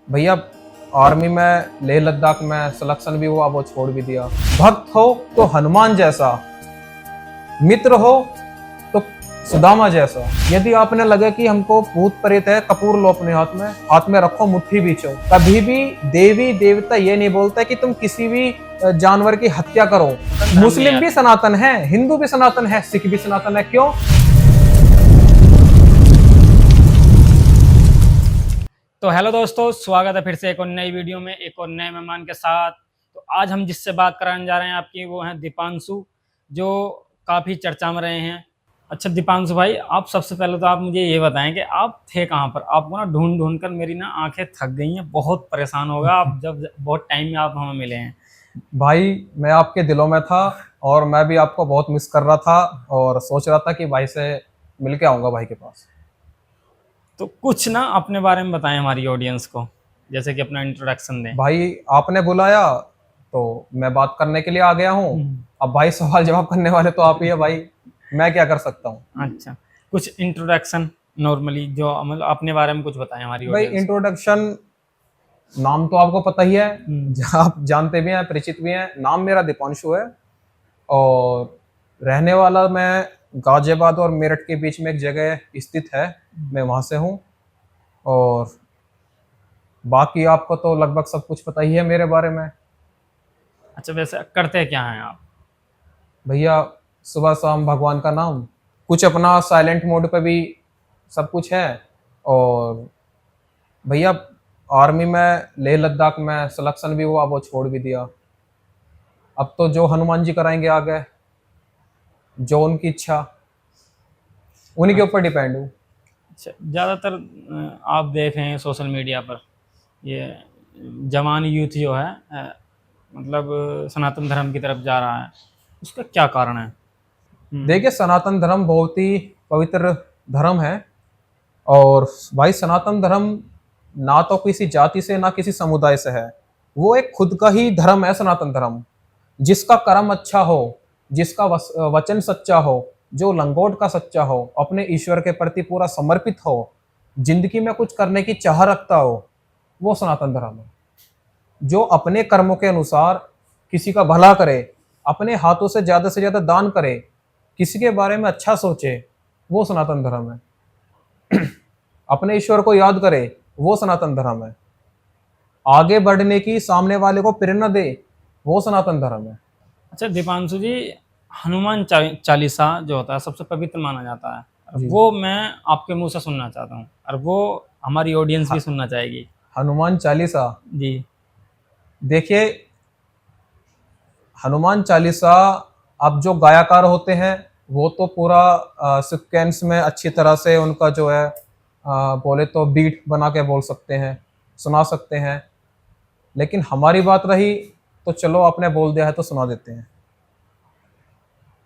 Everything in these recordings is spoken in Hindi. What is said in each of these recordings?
भैया आर्मी में लेह लद्दाख में सिलेक्शन भी हुआ, वो छोड़ भी दिया। भक्त हो तो हनुमान जैसा, मित्र हो तो सुदामा जैसा। यदि आपने लगे कि हमको भूत प्रेत है, कपूर लो अपने हाथ में रखो, मुट्ठी बीचो। कभी भी देवी देवता ये नहीं बोलता कि तुम किसी भी जानवर की हत्या करो। मुस्लिम भी सनातन है, हिंदू भी सनातन है, सिख भी सनातन है। क्यों? तो हेलो दोस्तों, स्वागत है फिर से एक और नई वीडियो में एक और नए मेहमान के साथ। तो आज हम जिससे बात कराने जा रहे हैं आपकी, वो हैं दीपांशु, जो काफ़ी चर्चा में रहे हैं। अच्छा दीपांशु भाई, आप सबसे पहले तो आप मुझे ये बताएं कि आप थे कहाँ पर। आपको ना ढूंढ ढूंढ कर मेरी ना आंखें थक गई हैं, बहुत परेशान होगा आप जब बहुत टाइम में आप हमें मिले हैं। भाई मैं आपके दिलों में था और मैं भी आपको बहुत मिस कर रहा था और सोच रहा था कि भाई से मिल के आऊंगा भाई के पास। तो कुछ ना अपने बारे में बताएं हमारी ऑडियंस को, जैसे कि अपना इंट्रोडक्शन दें। भाई आपने बुलाया तो मैं बात करने के लिए आ गया हूँ। अब भाई सवाल जवाब करने वाले तो आप ही है भाई, मैं क्या कर सकता हूँ। अच्छा, कुछ इंट्रोडक्शन नॉर्मली जो मतलब अपने बारे में कुछ बताएं हमारी भाई ऑडियंस को। इंट्रोडक्शन, नाम तो आपको पता ही है, आप जानते भी हैं, परिचित भी हैं। नाम मेरा दीपांशु है और रहने वाला मैं गाजियाबाद और मेरठ के बीच में एक जगह स्थित है, मैं वहाँ से हूँ। और बाकी आपको तो लगभग सब कुछ पता ही है मेरे बारे में। अच्छा, वैसे करते क्या हैं आप? भैया सुबह शाम भगवान का नाम, कुछ अपना साइलेंट मोड पे भी सब कुछ है। और भैया आर्मी में लेह लद्दाख में सिलेक्शन भी हुआ, वो छोड़ भी दिया। अब तो जो हनुमान जी कराएंगे आगे, जो उनकी इच्छा, उन्हीं के ऊपर डिपेंड हूँ। अच्छा, ज़्यादातर आप देख रहे हैं सोशल मीडिया पर ये जवान यूथ जो है मतलब सनातन धर्म की तरफ जा रहा है, उसका क्या कारण है? देखिए सनातन धर्म बहुत ही पवित्र धर्म है। और भाई सनातन धर्म ना तो किसी जाति से ना किसी समुदाय से है, वो एक खुद का ही धर्म है सनातन धर्म। जिसका कर्म अच्छा हो, जिसका वचन सच्चा हो, जो लंगोट का सच्चा हो, अपने ईश्वर के प्रति पूरा समर्पित हो, जिंदगी में कुछ करने की चाह रखता हो, वो सनातन धर्म है। जो अपने कर्मों के अनुसार किसी का भला करे, अपने हाथों से ज्यादा दान करे, किसी के बारे में अच्छा सोचे, वो सनातन धर्म है। अपने ईश्वर को याद करे, वो सनातन धर्म है। आगे बढ़ने की सामने वाले को प्रेरणा दे, वो सनातन धर्म है। अच्छा दीपांशु जी, हनुमान चालीसा जो होता है सबसे पवित्र माना जाता है, और जी। वो मैं आपके मुंह से सुनना चाहता हूँ, और वो हमारी ऑडियंस भी सुनना चाहेगी। हनुमान चालीसा, जी। देखिए हनुमान चालीसा, अब जो गायकार होते हैं वो तो पूरा सिक्वेंस में अच्छी तरह से उनका जो है बोले तो बीट बना के बोल सकते हैं, सुना सकते हैं। लेकिन हमारी बात रही तो चलो आपने बोल दिया है तो सुना देते हैं।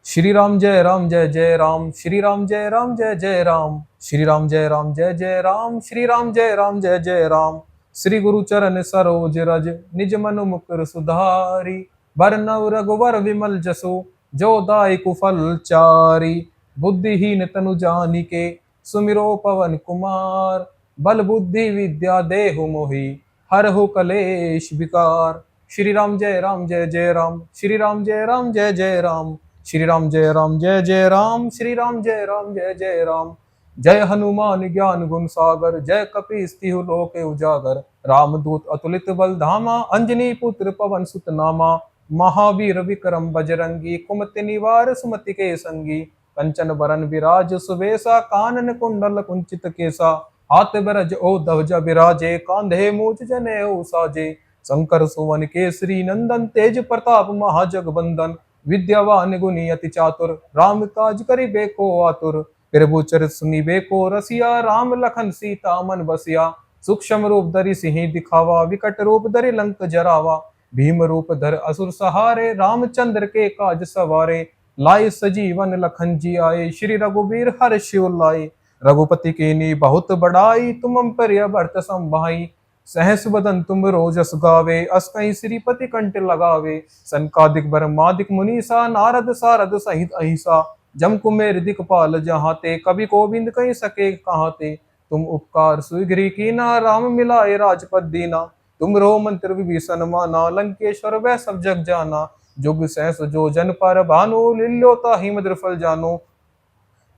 श्री राम जय राम जय जय राम, श्री राम जय राम जय जय राम, श्री राम जय राम जय जय राम, श्री राम जय राम जय जय राम। श्री गुरु चरण सरोज रज, निज मनु मुकुर सुधारी, बरनव रघुवर विमल जसु, जो दायकु फल चारी। बुद्धिहीन तनु जानिके, सुमिरो पवन कुमार, बल बुद्धि विद्या देहु मोहि, हरहु कलेश विकार। श्री राम जय राम जय जय राम, श्री राम जय राम जय जय राम, श्री राम जय राम जय जय राम, श्री राम जय राम जय जय राम। जय हनुमान ज्ञान गुण सागर, जय कपीस तिहु लोक उजागर। रामदूत अतुलित बल धामा, अंजनी पुत्र पवन सुत नामा। महावीर विक्रम बजरंगी, कुमति निवार सुमति के संगी। कंचन बरन विराज सुबेसा, कानन कुंडल कुंचित केसा। हाथ बरज ओ ध्वजा विराजे, कांधे मूज जनेऊ साजे। शंकर सुवन केसरी नंदन, तेज प्रताप महाजगबंदन। विद्यावान गुणी अति चातुर, राम काज करिबे को आतुर। प्रभु चरित सुनिबे को रसिया, राम लखन सीता मन बसिया। सूक्ष्म रूप धरि सिंहि दिखावा, विकट रूप धरि लंक जरावा। भीम रूप धर असुर सहारे, रामचंद्र के काज सवारे। लाए सजीवन लखन जी आए, श्री रघुबीर हर शिव लाए। रघुपति कीन्ही बहुत बड़ाई, तुम पर भरत संभाई। सहस बदन तुम रोजस गावे, अस कहीं श्रीपति कंठ लगावे। सनकादिक ब्रह्मादिक मुनीसा, नारद सारद सहित अहिसा। जम कुमेर दिखपाल जहाँ ते, कवि गोविंद कहीं सके कहाँ ते। तुम उपकार सुग्री कीना, राम मिलाए राजपद दीना। तुम रो मंत्र विभीषण माना, लंकेश्वर वै सब जग जाना। जुग सहस जो जन पर भानु, लील्योता ही मधुर फल जानो।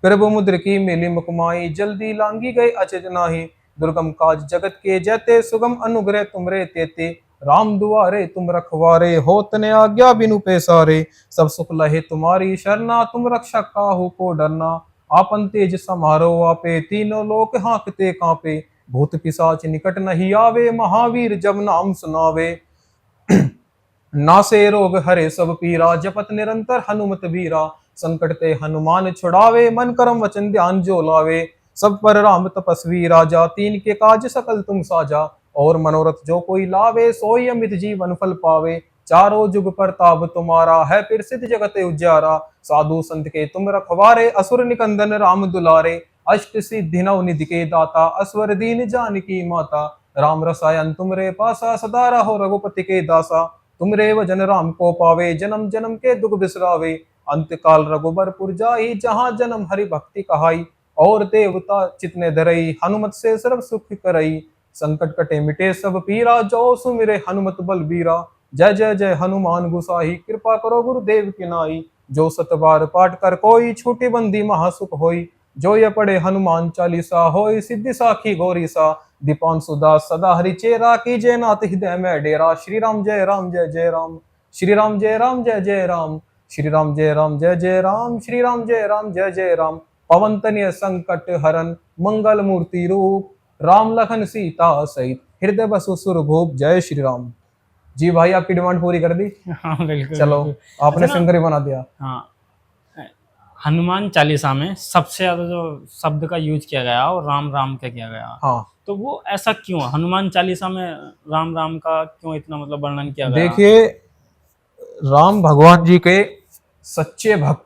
प्रभु मुद्र की मिली मुकमाई, जल्दी लांगी गई अचज नाही। दुर्गम काज जगत के जेते, सुगम अनुग्रह तुमरे तेते। राम दुआरे तुम रखवारे, होत न आज्ञा बिनु पैसारे। सब सुख लहे तुम्हारी शरणा, तुम रक्षक काहू को डरना। आपन तेज समारो आपे, तीनों लोक हाँकते कांपे। भूत पिशाच निकट नहीं आवे, महावीर जब नाम सुनावे। नासे रोग हरे सब पीरा, जपत निरंतर हनुमत बीरा। संकट ते हनुमान छुड़ावे, मन कर्म वचन ध्यान जो लावे। सब पर राम तपस्वी राजा, तीन के काज सकल तुम साजा। और मनोरथ जो कोई लावे, सोई अमित जीवन फल पावे। चारों जुग प्रताप तुम्हारा, है प्रसिद्ध जगत उजियारा। साधु संत के तुम रखवारे, असुर निकंदन राम दुलारे। अष्ट सिद्धि नव निधि के दाता, असवर दीन जानकी माता। राम रसायन तुमरे पासा, सदा रहो रघुपति के दासा। तुमरे वजन राम को पावे, जन्म जन्म के दुख बिसरावे। अंत काल रघुबरपुर जाई, जहाँ जन्म हरि भक्ति कहाई। और देवता चितने धरई, हनुमत से सर्व सुख करई। संकट कटे मिटे सब पीरा, जो सुमिरे हनुमत बलबीरा। जय जय जय हनुमान गुसाही, कृपा करो गुरुदेव की नाई। जो सतबार पाठ कर कोई, छूटी बंदी महासुख होई। जो ये पढ़े हनुमान चालीसा, होई सिद्धि साखी गौरी सा। दीपांशु दास सदा हरि चेरा, कीजे नाथ हृदय में डेरा। श्री राम जय राम जय जय राम, श्री राम जय राम जय जय राम। श्री राम जय राम जय जय राम, श्री राम जय राम जय जय राम। पवन तनय संकट हरन, मंगल मूर्ति रूप। राम लखन सीता सहित, हृदय बसु सुरभूप। जय श्री राम। जी भाई, आपकी डिमांड पूरी कर दी। हाँ बिल्कुल चलो, बिल्कुल। आपने अच्छा ना, सिंगर ही बना दिया। हाँ, हनुमान चालीसा में सबसे ज्यादा जो शब्द का यूज किया गया और राम राम का किया गया, हाँ, तो वो ऐसा क्यों? हनुमान चालीसा में राम राम का क्यों इतना मतलब वर्णन किया गया? देखिए, राम भगवान जी के सच्चे भक्त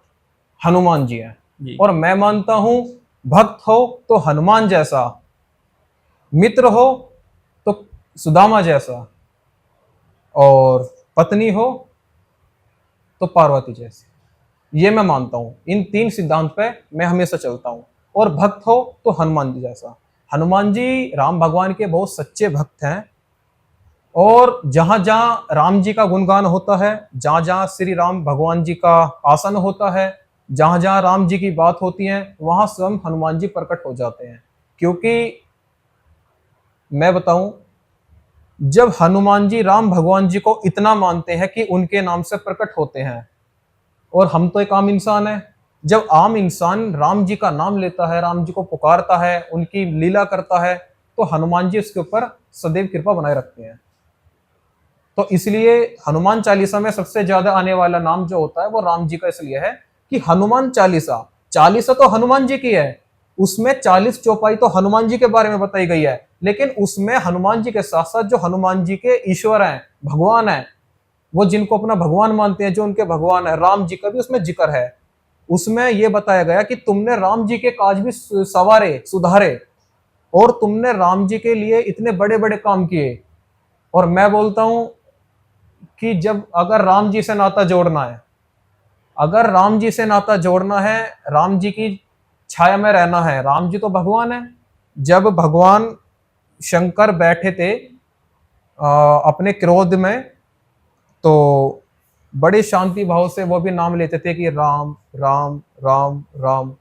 हनुमान जी हैं। जी और मैं मानता हूं, भक्त हो तो हनुमान जैसा, मित्र हो तो सुदामा जैसा, और पत्नी हो तो पार्वती जैसी। ये मैं मानता हूं, इन तीन सिद्धांत पे मैं हमेशा चलता हूं। और भक्त हो तो हनुमान जी जैसा। हनुमान जी राम भगवान के बहुत सच्चे भक्त हैं। और जहां जहां राम जी का गुणगान होता है, जहां जहां श्री राम भगवान जी का आसन होता है, जहां जहां राम जी की बात होती है, वहां स्वयं हनुमान जी प्रकट हो जाते हैं। क्योंकि मैं बताऊं, जब हनुमान जी राम भगवान जी को इतना मानते हैं कि उनके नाम से प्रकट होते हैं, और हम तो एक आम इंसान है, जब आम इंसान राम जी का नाम लेता है, राम जी को पुकारता है, उनकी लीला करता है, तो हनुमान जी उसके ऊपर सदैव कृपा बनाए रखते हैं। तो इसलिए हनुमान चालीसा में सबसे ज्यादा आने वाला नाम जो होता है वो राम जी का इसलिए है कि हनुमान चालीसा, चालीसा तो हनुमान जी की है, उसमें 40 चौपाई तो हनुमान जी के बारे में बताई गई है। लेकिन उसमें हनुमान जी के साथ साथ जो हनुमान जी के ईश्वर हैं, भगवान हैं, वो जिनको अपना भगवान मानते हैं, जो उनके भगवान है, राम जी का भी उसमें जिक्र है। उसमें यह बताया गया कि तुमने राम जी के काज भी सवारे, सुधारे, और तुमने राम जी के लिए इतने बड़े बड़े काम किए। और मैं बोलता हूं कि जब अगर राम जी से नाता जोड़ना है, अगर राम जी से नाता जोड़ना है, राम जी की छाया में रहना है, राम जी तो भगवान है। जब भगवान शंकर बैठे थे अपने क्रोध में, तो बड़े शांति भाव से वो भी नाम लेते थे कि राम राम राम राम।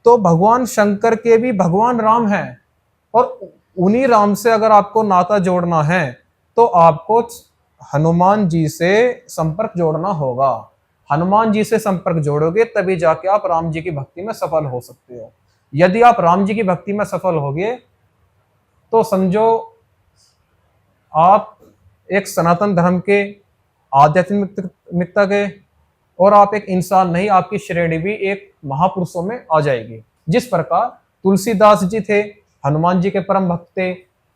तो भगवान शंकर के भी भगवान राम हैं। और उन्हीं राम से अगर आपको नाता जोड़ना है, तो आपको हनुमान जी से संपर्क जोड़ना होगा। हनुमान जी से संपर्क जोड़ोगे तभी जाके आप राम जी की भक्ति में सफल हो सकते हो। यदि आप राम जी की भक्ति में सफल होगे, तो समझो आप एक सनातन धर्म के, आध्यात्मिकता के, और आप एक इंसान नहीं, आपकी श्रेणी भी एक महापुरुषों में आ जाएगी। जिस प्रकार तुलसीदास जी थे, हनुमान जी के परम भक्त थे,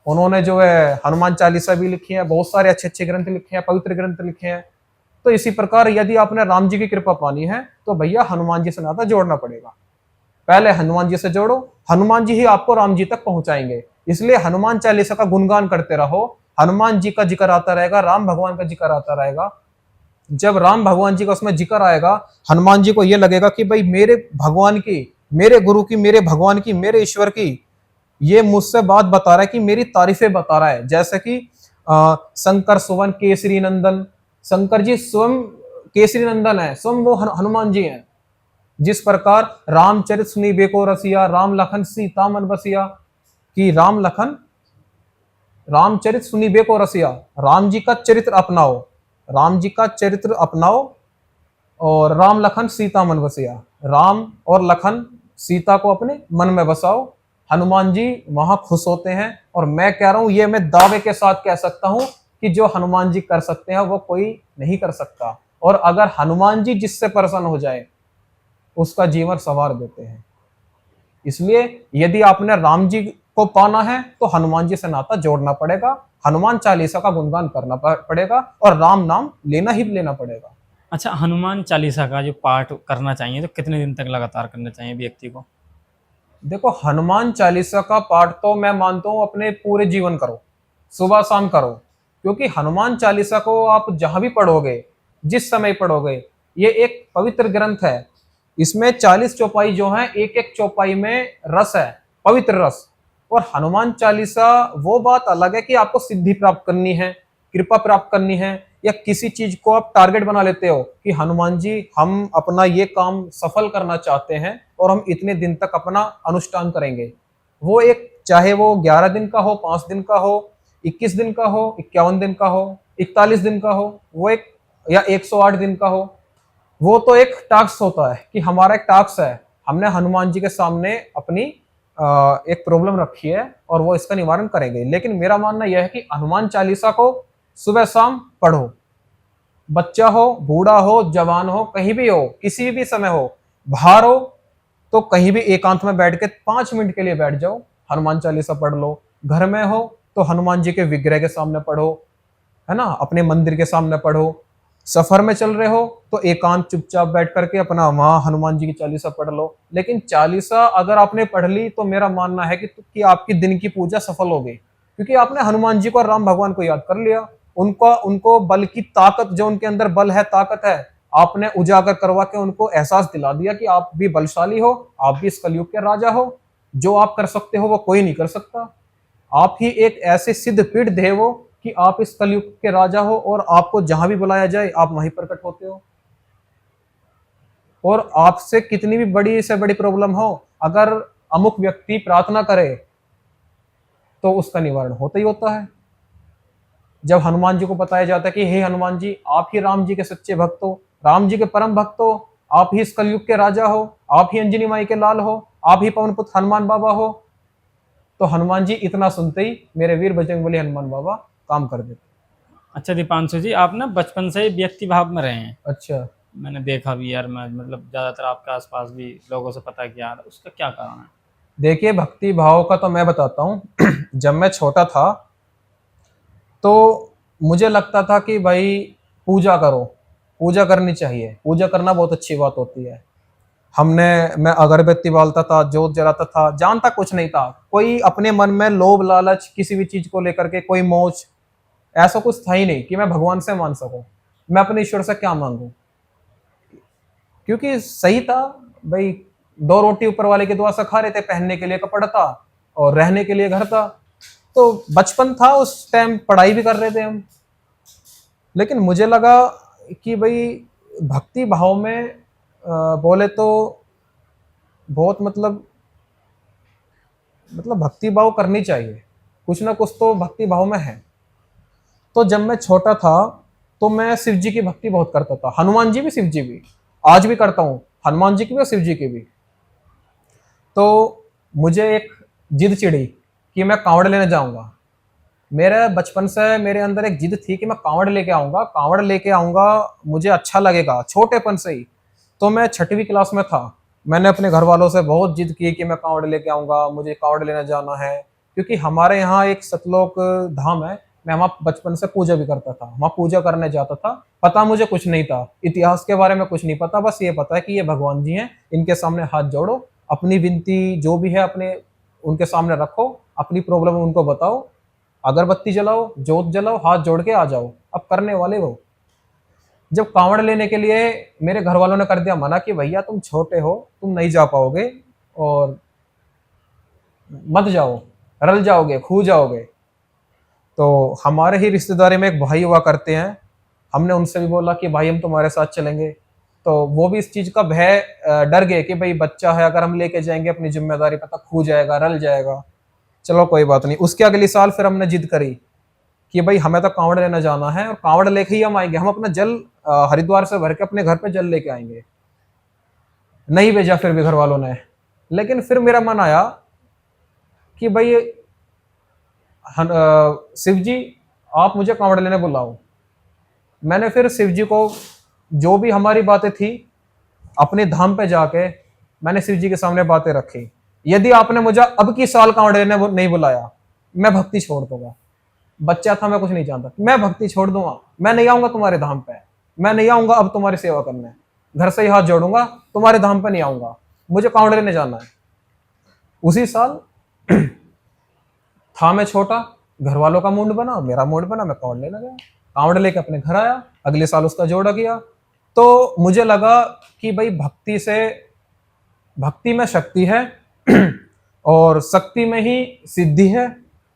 उन्होंने जो है हनुमान चालीसा भी लिखी है, बहुत सारे अच्छे अच्छे ग्रंथ लिखे हैं, पवित्र ग्रंथ लिखे हैं। तो इसी प्रकार यदि आपने राम जी की कृपा पानी है, तो भैया हनुमान जी से नाता जोड़ना पड़ेगा। पहले हनुमान जी से जोड़ो, हनुमान जी ही आपको राम जी तक पहुंचाएंगे। इसलिए हनुमान चालीसा का गुणगान करते रहो, हनुमान जी का जिक्र आता रहेगा, राम भगवान का जिक्र आता रहेगा। जब राम भगवान जी का उसमें जिक्र आएगा, हनुमान जी को यह लगेगा कि भाई मेरे भगवान की, मेरे गुरु की, मेरे भगवान की, मेरे ईश्वर की ये मुझसे बात बता रहा है कि मेरी तारीफें बता रहा है। जैसे कि शंकर सुवन केसरी नंदन, शंकर जी स्वयं केसरी नंदन है, स्वयं वो हनुमान जी हैं। जिस प्रकार रामचरित सुनीबे को रसिया, राम लखन सीता मन बसिया, कि रामचरित सुनीबे को रसिया, राम जी का चरित्र अपनाओ, राम जी का चरित्र अपनाओ, और राम लखन सीता मन बसिया, राम और लखन सीता को अपने मन में बसाओ। हनुमान जी वहां खुश होते हैं। और मैं कह रहा हूं, ये मैं दावे के साथ कह सकता हूं कि जो हनुमान जी कर सकते हैं वो कोई नहीं कर सकता। और अगर हनुमान जी जिससे प्रसन्न हो जाए उसका जीवन संवार देते हैं। इसलिए यदि आपने राम जी को पाना है तो हनुमान जी से नाता जोड़ना पड़ेगा, हनुमान चालीसा का गुणगान करना पड़ेगा और राम नाम लेना ही लेना पड़ेगा। अच्छा, हनुमान चालीसा का जो पाठ करना चाहिए तो कितने दिन तक लगातार करना चाहिए व्यक्ति को? देखो, हनुमान चालीसा का पाठ तो मैं मानता हूं अपने पूरे जीवन करो, सुबह शाम करो। क्योंकि हनुमान चालीसा को आप जहां भी पढ़ोगे, जिस समय पढ़ोगे, ये एक पवित्र ग्रंथ है। इसमें 40 चौपाई जो है, एक एक चौपाई में रस है, पवित्र रस। और हनुमान चालीसा वो बात अलग है कि आपको सिद्धि प्राप्त करनी है, कृपा प्राप्त करनी है, या किसी चीज को आप टारगेट बना लेते हो कि हनुमान जी हम अपना ये काम सफल करना चाहते हैं और हम इतने दिन तक अपना अनुष्ठान करेंगे। वो एक, चाहे वो 11 दिन का हो, 5 दिन का हो, 21 दिन का हो, 51 दिन का हो, 41 दिन का हो, वो एक, या 108 दिन का हो, वो तो एक टास्क होता है कि हमारा एक टास्क है, हमने हनुमान जी के सामने अपनी एक प्रॉब्लम रखी है और वो इसका निवारण करेंगे। लेकिन मेरा मानना यह है कि हनुमान चालीसा को सुबह शाम पढ़ो। बच्चा हो, बूढ़ा हो, जवान हो, कहीं भी हो, किसी भी समय हो, बाहर हो तो कहीं भी एकांत में बैठ के 5 मिनट के लिए बैठ जाओ, हनुमान चालीसा पढ़ लो। घर में हो तो हनुमान जी के विग्रह के सामने पढ़ो, है ना, अपने मंदिर के सामने पढ़ो। सफर में चल रहे हो तो एकांत चुपचाप बैठ करके अपना वहां हनुमान जी की चालीसा पढ़ लो। लेकिन चालीसा अगर आपने पढ़ ली तो मेरा मानना है कि आपकी दिन की पूजा सफल हो गई, क्योंकि आपने हनुमान जी को और राम भगवान को याद कर लिया। उनको बल की ताकत, जो उनके अंदर बल है, ताकत है, आपने उजागर करवा के उनको एहसास दिला दिया कि आप भी बलशाली हो, आप भी इस कलयुग के राजा हो। जो आप कर सकते हो वो कोई नहीं कर सकता। आप ही एक ऐसे सिद्ध पीठ देव हो कि आप इस कलयुग के राजा हो, और आपको जहां भी बुलाया जाए आप वहीं प्रकट होते हो। और आपसे कितनी भी बड़ी से बड़ी प्रॉब्लम हो, अगर अमुक व्यक्ति प्रार्थना करे तो उसका निवारण होता ही होता है। जब हनुमान जी को बताया जाता है कि हे हनुमान जी, आप ही राम जी के सच्चे भक्त हो, राम जी के परम भक्त हो, आप ही इस कलयुग के राजा हो, आप ही अंजनी माई के लाल हो, आप ही पवन पुत्र हनुमान बाबा हो, तो हनुमान जी इतना सुनते ही मेरे वीर बजरंगबली हनुमान बाबा काम कर देते। अच्छा दीपांशु जी, आप ना बचपन से व्यक्ति भाव में रहे हैं, अच्छा, मैंने देखा भी यार, मैं मतलब ज़्यादातर आपके आसपास भी लोगों से पता किया, उसका क्या कारण है? देखिए, भक्ति भाव का तो मैं बताता हूँ। जब मैं छोटा था तो मुझे लगता था कि भाई पूजा करो, पूजा करनी चाहिए, पूजा करना बहुत अच्छी बात होती है। मैं अगरबत्ती बालता था, जोत जलाता था, जानता कुछ नहीं था। कोई अपने मन में लोभ लालच किसी भी चीज को लेकर के, कोई मोच, ऐसा कुछ था ही नहीं कि मैं भगवान से मान सकूं। मैं अपने ईश्वर से क्या मांगू, क्योंकि सही था भाई, 2 रोटी ऊपर वाले की दुआ से खा रहे थे, पहनने के लिए कपड़ा था और रहने के लिए घर था। तो बचपन था, उस टाइम पढ़ाई भी कर रहे थे हम। लेकिन मुझे लगा कि भाई भक्ति भाव में बोले तो बहुत मतलब भक्ति भाव करनी चाहिए, कुछ ना कुछ तो भक्ति भाव में है। तो जब मैं छोटा था तो मैं शिव जी की भक्ति बहुत करता था, हनुमान जी भी, शिव जी भी, आज भी करता हूँ, हनुमान जी की भी और शिव जी की भी। तो मुझे एक जिद चिड़ी कि मैं कांवड़ लेने जाऊंगा। मेरे बचपन से मेरे अंदर एक जिद थी कि मैं कांवड़ लेके आऊंगा, कांवड़ लेके आऊंगा, मुझे अच्छा लगेगा, छोटेपन से ही। तो मैं 6वीं क्लास में था, मैंने अपने घर वालों से बहुत जिद की कि मैं कांवड़ लेके आऊंगा, मुझे कांवड़ लेने जाना है। क्योंकि हमारे यहाँ एक सतलोक धाम है, मैं वहाँ बचपन से पूजा भी करता था, वहाँ पूजा करने जाता था। पता मुझे कुछ नहीं था, इतिहास के बारे में कुछ नहीं पता, बस ये पता है कि ये भगवान जी हैं, इनके सामने हाथ जोड़ो, अपनी विनती जो भी है अपने उनके सामने रखो, अपनी प्रॉब्लम उनको बताओ, अगरबत्ती जलाओ, जोत जलाओ, हाथ जोड़ के आ जाओ। अब करने वाले वो, जब कांवड़ लेने के लिए मेरे घर वालों ने कर दिया मना कि भैया तुम छोटे हो, तुम नहीं जा पाओगे और मत जाओ, रल जाओगे, खू जाओगे। तो हमारे ही रिश्तेदारी में एक भाई हुआ करते हैं, हमने उनसे भी बोला कि भाई हम तुम्हारे साथ चलेंगे, तो वो भी इस चीज का भय डर गए कि भाई बच्चा है, अगर हम लेके जाएंगे अपनी जिम्मेदारी, पता खू जाएगा, रल जाएगा। चलो कोई बात नहीं। उसके अगले साल फिर हमने जिद करी कि भाई हमें तो कांवड़ लेने जाना है और कांवड़ लेके ही हम आएंगे, हम अपना जल हरिद्वार से भर के अपने घर पे जल लेके आएंगे। नहीं भेजा फिर भी घर वालों ने। लेकिन फिर मेरा मन आया कि भाई शिव जी आप मुझे कांवड़ लेने बुलाओ। मैंने फिर शिव जी को जो भी हमारी बातें थी अपने धाम पे जाके मैंने शिव जी के सामने बातें रखी। यदि आपने मुझे अब की साल कांवड़ लेने नहीं बुलाया, मैं भक्ति छोड़ दूंगा। बच्चा था, मैं कुछ नहीं जानता, मैं भक्ति छोड़ दूंगा, मैं नहीं आऊंगा तुम्हारे धाम पे, मैं नहीं आऊंगा अब तुम्हारी सेवा करने, घर से ही हाथ जोड़ूंगा, तुम्हारे धाम पे नहीं आऊंगा, मुझे कांवड़ लेने जाना है। उसी साल था मैं छोटा, घर वालों का मूड बना, मेरा मूड बना, मैं कांवड़ लेने गया, कांवड़ लेके अपने घर आया। अगले साल उसका जोड़ा किया। तो मुझे लगा कि भाई भक्ति में शक्ति है और शक्ति में ही सिद्धि है,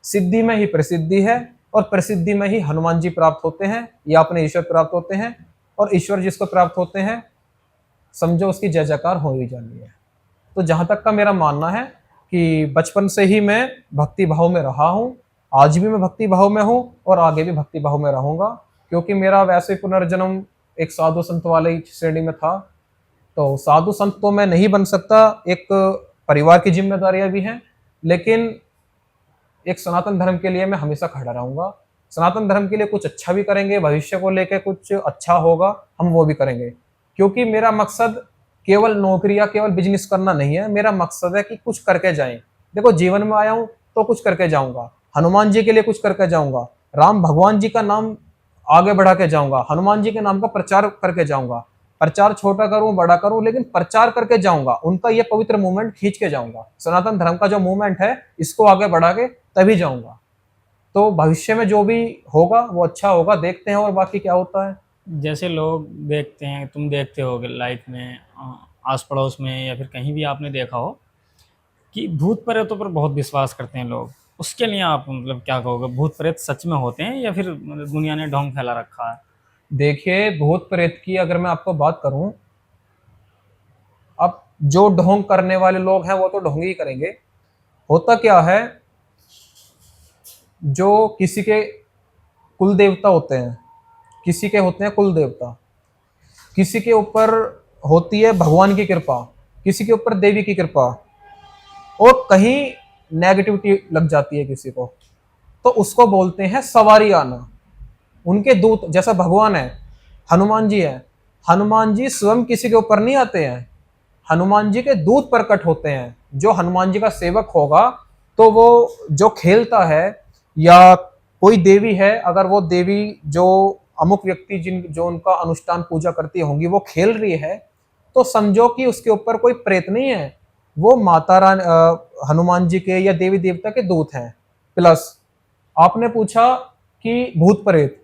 सिद्धि में ही प्रसिद्धि है, और प्रसिद्धि में ही हनुमान जी प्राप्त होते हैं या अपने ईश्वर प्राप्त होते हैं। और ईश्वर जिसको प्राप्त होते हैं समझो उसकी जय जयकार हो ही जानी है। तो जहां तक का मेरा मानना है कि बचपन से ही मैं भक्ति भाव में रहा हूँ, आज भी मैं भक्ति भाव में हूँ और आगे भी भक्ति भाव में रहूंगा, क्योंकि मेरा वैसे पुनर्जन्म एक साधु संत वाले ही श्रेणी में था। तो साधु संत तो मैं नहीं बन सकता, एक परिवार की जिम्मेदारियां भी हैं, लेकिन एक सनातन धर्म के लिए मैं हमेशा खड़ा रहूंगा। सनातन धर्म के लिए कुछ अच्छा भी करेंगे, भविष्य को लेकर कुछ अच्छा होगा हम वो भी करेंगे, क्योंकि मेरा मकसद केवल नौकरी या केवल बिजनेस करना नहीं है। मेरा मकसद है कि कुछ करके जाएं। देखो जीवन में आया हूं तो कुछ करके जाऊंगा, हनुमान जी के लिए कुछ करके जाऊंगा, राम भगवान जी का नाम आगे बढ़ा के जाऊंगा, हनुमान जी के नाम का प्रचार करके जाऊंगा। प्रचार छोटा करूं बड़ा करूं, लेकिन प्रचार करके जाऊंगा, उनका ये पवित्र मूवमेंट खींच के जाऊंगा। सनातन धर्म का जो मूवमेंट है इसको आगे बढ़ा के तभी जाऊंगा। तो भविष्य में जो भी होगा वो अच्छा होगा, देखते हैं और बाकी क्या होता है। जैसे लोग देखते हैं, तुम देखते हो लाइफ में, आस पड़ोस में या फिर कहीं भी आपने देखा हो कि भूत प्रेतों पर बहुत विश्वास करते हैं लोग, उसके लिए आप मतलब क्या कहोगे? भूत प्रेत सच में होते हैं या फिर मतलब दुनिया ने ढोंग फैला रखा है? देखिए भूत प्रेत की अगर मैं आपको बात करूं, अब जो ढोंग करने वाले लोग हैं वो तो ढोंग ही करेंगे। होता क्या है, जो किसी के कुल देवता होते हैं, किसी के होते हैं कुल देवता, किसी के ऊपर होती है भगवान की कृपा, किसी के ऊपर देवी की कृपा, और कहीं नेगेटिविटी लग जाती है किसी को, तो उसको बोलते हैं सवारी आना। उनके दूत, जैसा भगवान है, हनुमान जी है, हनुमान जी स्वयं किसी के ऊपर नहीं आते हैं, हनुमान जी के दूत प्रकट होते हैं। जो हनुमान जी का सेवक होगा तो वो जो खेलता है, या कोई देवी है, अगर वो देवी जो अमुक व्यक्ति जो उनका अनुष्ठान पूजा करती होंगी वो खेल रही है, तो समझो कि उसके ऊपर कोई प्रेत नहीं है, वो माता रानी हनुमान जी के या देवी देवता के दूत हैं। प्लस आपने पूछा कि भूत प्रेत,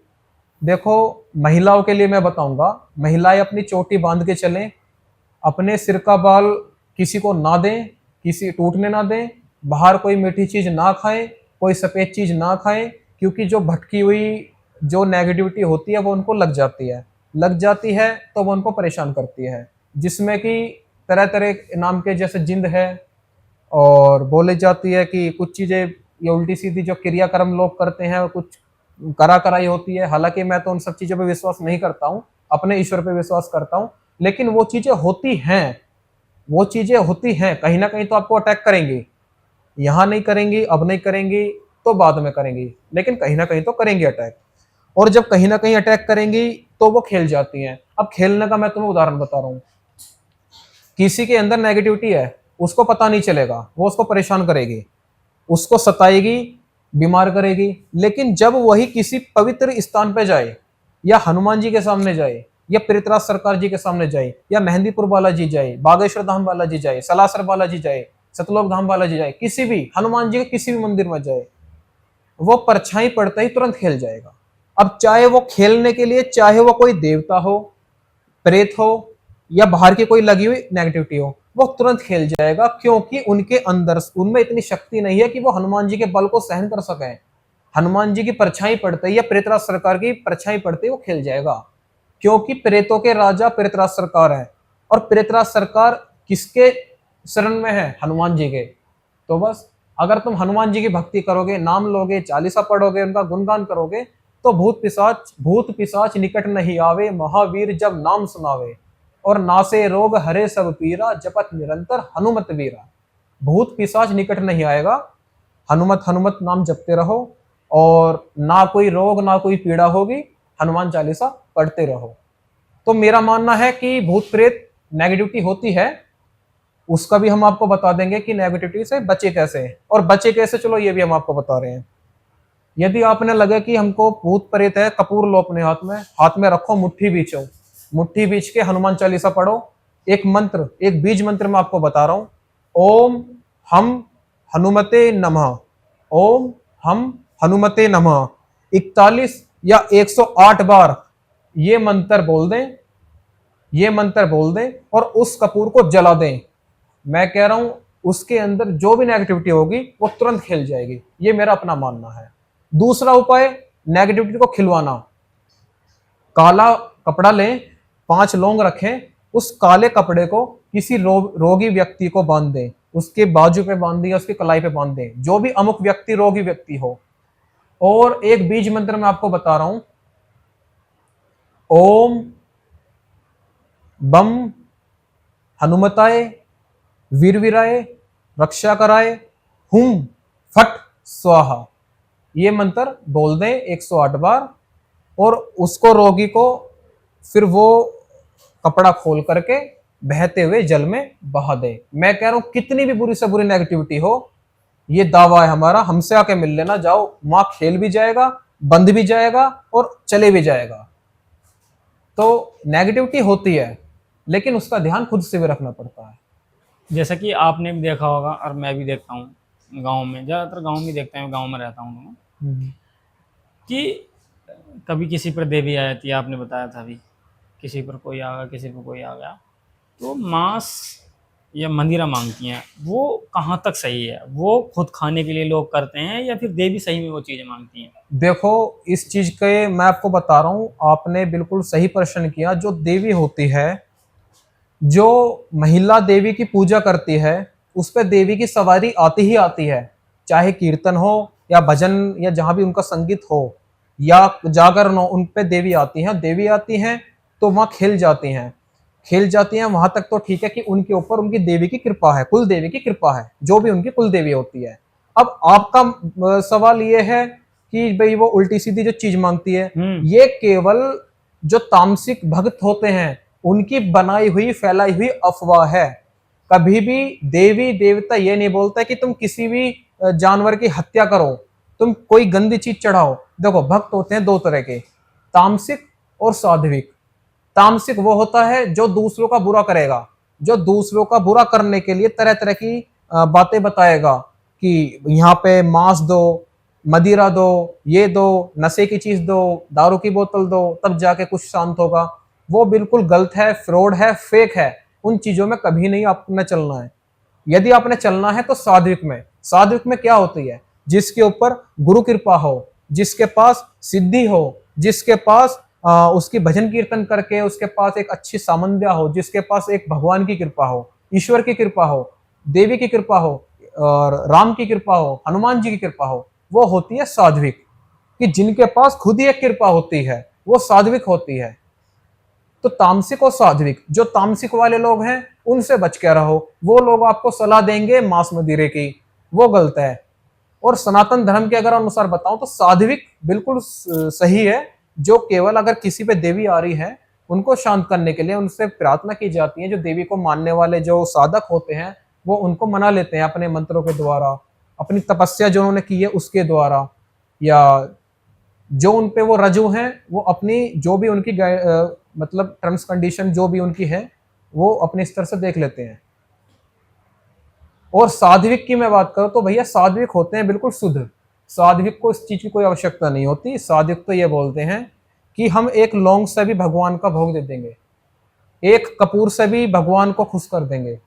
देखो महिलाओं के लिए मैं बताऊंगा, महिलाएं अपनी चोटी बांध के चलें, अपने सिर का बाल किसी को ना दें, किसी टूटने ना दें, बाहर कोई मीठी चीज ना खाएं, कोई सफेद चीज ना खाएं, क्योंकि जो भटकी हुई जो नेगेटिविटी होती है वो उनको लग जाती है, तो वो उनको परेशान करती है, जिसमें कि तरह तरह नाम के जैसे जिंद है, और बोली जाती है कि कुछ चीजें ये उल्टी सीधी जो क्रियाक्रम लोग करते हैं कुछ करा कराई होती है। हालांकि मैं तो उन सब चीजों पे विश्वास नहीं करता हूँ, अपने ईश्वर पे विश्वास करता हूँ, लेकिन वो चीजें होती हैं, वो चीजें होती हैं, कहीं ना कहीं तो आपको अटैक करेंगी। यहाँ नहीं करेंगी, अब नहीं करेंगी तो बाद में करेंगी, लेकिन कहीं ना कहीं तो करेंगी अटैक। और जब कहीं ना कहीं अटैक करेंगी तो वो खेल जाती हैं। अब खेलने का मैं तुम्हें उदाहरण बता रहा हूँ, किसी के अंदर नेगेटिविटी है, उसको पता नहीं चलेगा, वो उसको परेशान करेगी, उसको सताएगी, बीमार करेगी। लेकिन जब वही किसी पवित्र स्थान पे जाए, या हनुमान जी के सामने जाए, या पृथ्वीराज सरकार जी के सामने जाए, या मेहंदीपुर बालाजी जाए, बागेश्वर धाम बालाजी जाए, सलासर बालाजी जाए, सतलोक धाम बालाजी जाए, किसी भी हनुमान जी के किसी भी मंदिर में जाए, वो परछाई पड़ते ही तुरंत खेल जाएगा। अब चाहे वो खेलने के लिए, चाहे वो कोई देवता हो, प्रेत हो, या बाहर की कोई लगी हुई नेगेटिविटी हो, वो तुरंत खेल जाएगा, क्योंकि उनके अंदर उनमें इतनी शक्ति नहीं है कि वो हनुमान जी के बल को सहन कर सकें। हनुमान जी की परछाई पड़ते ही या प्रेतराज सरकार की परछाई पड़ते ही वो खेल जाएगा, क्योंकि प्रेतों के राजा प्रेतराज सरकार है। और प्रेतराज सरकार किसके शरण में है? हनुमान जी के। तो बस अगर तुम हनुमान जी की भक्ति करोगे, नाम लोगे, चालीसा पढ़ोगे, उनका गुणगान करोगे, तो भूत पिशाच निकट नहीं आवे, महावीर जब नाम सुनावे, और नासे रोग हरे सब पीरा, जपत निरंतर हनुमत वीरा। भूत पिशाच निकट नहीं आएगा, हनुमत हनुमत नाम जपते रहो, और ना कोई रोग ना कोई पीड़ा होगी, हनुमान चालीसा पढ़ते रहो। तो मेरा मानना है कि भूत प्रेत नेगेटिविटी होती है, उसका भी हम आपको बता देंगे कि नेगेटिविटी से बचे कैसे, और बचे कैसे चलो ये भी हम आपको बता रहे हैं। यदि आपने लगे कि हमको भूत प्रेत है, कपूर लो अपने हाथ में रखो, मुट्ठी बीचो, मुट्ठी बीच के हनुमान चालीसा पढ़ो। एक मंत्र, एक बीज मंत्र मैं आपको बता रहा हूं, ओम हम हनुमते नमः, ओम हम हनुमते नमः 41 या 108 बार ये मंत्र बोल दें, ये मंत्र बोल दें, और उस कपूर को जला दें। मैं कह रहा हूं उसके अंदर जो भी नेगेटिविटी होगी वो तुरंत खेल जाएगी, ये मेरा अपना मानना है। दूसरा उपाय नेगेटिविटी को खिलवाना। काला कपड़ा लें, 5 लौंग रखें, उस काले कपड़े को किसी रोगी व्यक्ति को बांध दें, उसके बाजू पे बांध दें या उसकी कलाई पे बांध दें, जो भी अमुक व्यक्ति रोगी व्यक्ति हो। और एक बीज मंत्र मैं आपको बता रहा हूं, ओम बम हनुमताय वीरवीराय रक्षा कराए हुम फट स्वाहा। ये मंत्र बोल दें 108 बार, और उसको रोगी को फिर वो कपड़ा खोल करके बहते हुए जल में बहा दे। मैं कह रहा हूं कितनी भी बुरी से बुरी नेगेटिविटी हो, ये दावा है हमारा, हमसे आके मिल लेना, जाओ, मां खेल भी जाएगा, बंद भी जाएगा और चले भी जाएगा। तो नेगेटिविटी होती है, लेकिन उसका ध्यान खुद से भी रखना पड़ता है। जैसा कि आपने भी देखा होगा और मैं भी देखता हूँ गांव में, ज़्यादातर गांव में देखता हूँ, गांव में रहता हूँ मैं, कि कभी किसी पर देवी आ जाती है, आपने बताया था अभी, किसी पर कोई आ गया, किसी पर कोई आ गया, तो मांस या मंदिरा मांगती हैं। वो कहाँ तक सही है? वो खुद खाने के लिए लोग करते हैं या फिर देवी सही में वो चीज़ें मांगती हैं? देखो, इस चीज के मैं आपको बता रहा हूं, आपने बिल्कुल सही प्रश्न किया। जो देवी होती है, जो महिला देवी की पूजा करती है, उस पर देवी की सवारी आती ही आती है, चाहे कीर्तन हो या भजन या जहां भी उनका संगीत हो या जागरण हो, उन पे देवी आती हैं। देवी आती हैं तो वहां खेल जाती हैं, खेल जाती हैं, वहां तक तो ठीक है कि उनके ऊपर उनकी देवी की कृपा है, कुल देवी की कृपा है, जो भी उनकी कुल देवी होती है। अब आपका सवाल ये है कि भाई वो उल्टी सीधी जो चीज मांगती है, ये केवल जो तामसिक भक्त होते हैं उनकी बनाई हुई फैलाई हुई अफवाह है। कभी भी देवी देवता ये नहीं बोलता कि तुम किसी भी जानवर की हत्या करो, तुम कोई गंदी चीज चढ़ाओ। देखो, भक्त होते हैं 2 तरह के, तामसिक और साध्विक। तामसिक वो होता है जो दूसरों का बुरा करेगा, जो दूसरों का बुरा करने के लिए तरह तरह की बातें बताएगा कि यहाँ पे मांस दो, मदिरा दो, ये दो, नशे की चीज दो, दारू की बोतल दो, तब जाके कुछ शांत होगा। वो बिल्कुल गलत है, फ्रॉड है, फेक है। उन चीजों में कभी नहीं आपने चलना है। यदि आपने चलना है तो सात्विक में। सात्विक में क्या होती है? जिसके ऊपर गुरु कृपा हो, जिसके पास सिद्धि हो, जिसके पास उसकी भजन कीर्तन करके उसके पास एक अच्छी सामंद्या हो, जिसके पास एक भगवान की कृपा हो, ईश्वर की कृपा हो, देवी की कृपा हो, और राम की कृपा हो, हनुमान जी की कृपा हो, वो होती है साध्विक। कि जिनके पास खुद ही एक कृपा होती है, वो साध्विक होती है। तो तामसिक और साध्विक, जो तामसिक वाले लोग हैं उनसे बच के रहो। वो लोग आपको सलाह देंगे मांस मदिरे की, वो गलत है। और सनातन धर्म के अगर अनुसार बताऊं तो साध्विक बिल्कुल सही है, जो केवल अगर किसी पे देवी आ रही है उनको शांत करने के लिए उनसे प्रार्थना की जाती है। जो देवी को मानने वाले जो साधक होते हैं वो उनको मना लेते हैं अपने मंत्रों के द्वारा, अपनी तपस्या जो उन्होंने की है उसके द्वारा, या जो उन पे वो रजू हैं वो अपनी जो भी उनकी मतलब टर्म्स कंडीशन जो भी उनकी है वो अपने स्तर से देख लेते हैं। और साध्विक की मैं बात करूं तो भैया साध्विक होते हैं बिल्कुल शुद्ध। साध्विक को इस चीज की कोई आवश्यकता नहीं होती। साध्विक तो ये बोलते हैं कि हम एक लौंग से भी भगवान का भोग दे देंगे, एक कपूर से भी भगवान को खुश कर देंगे,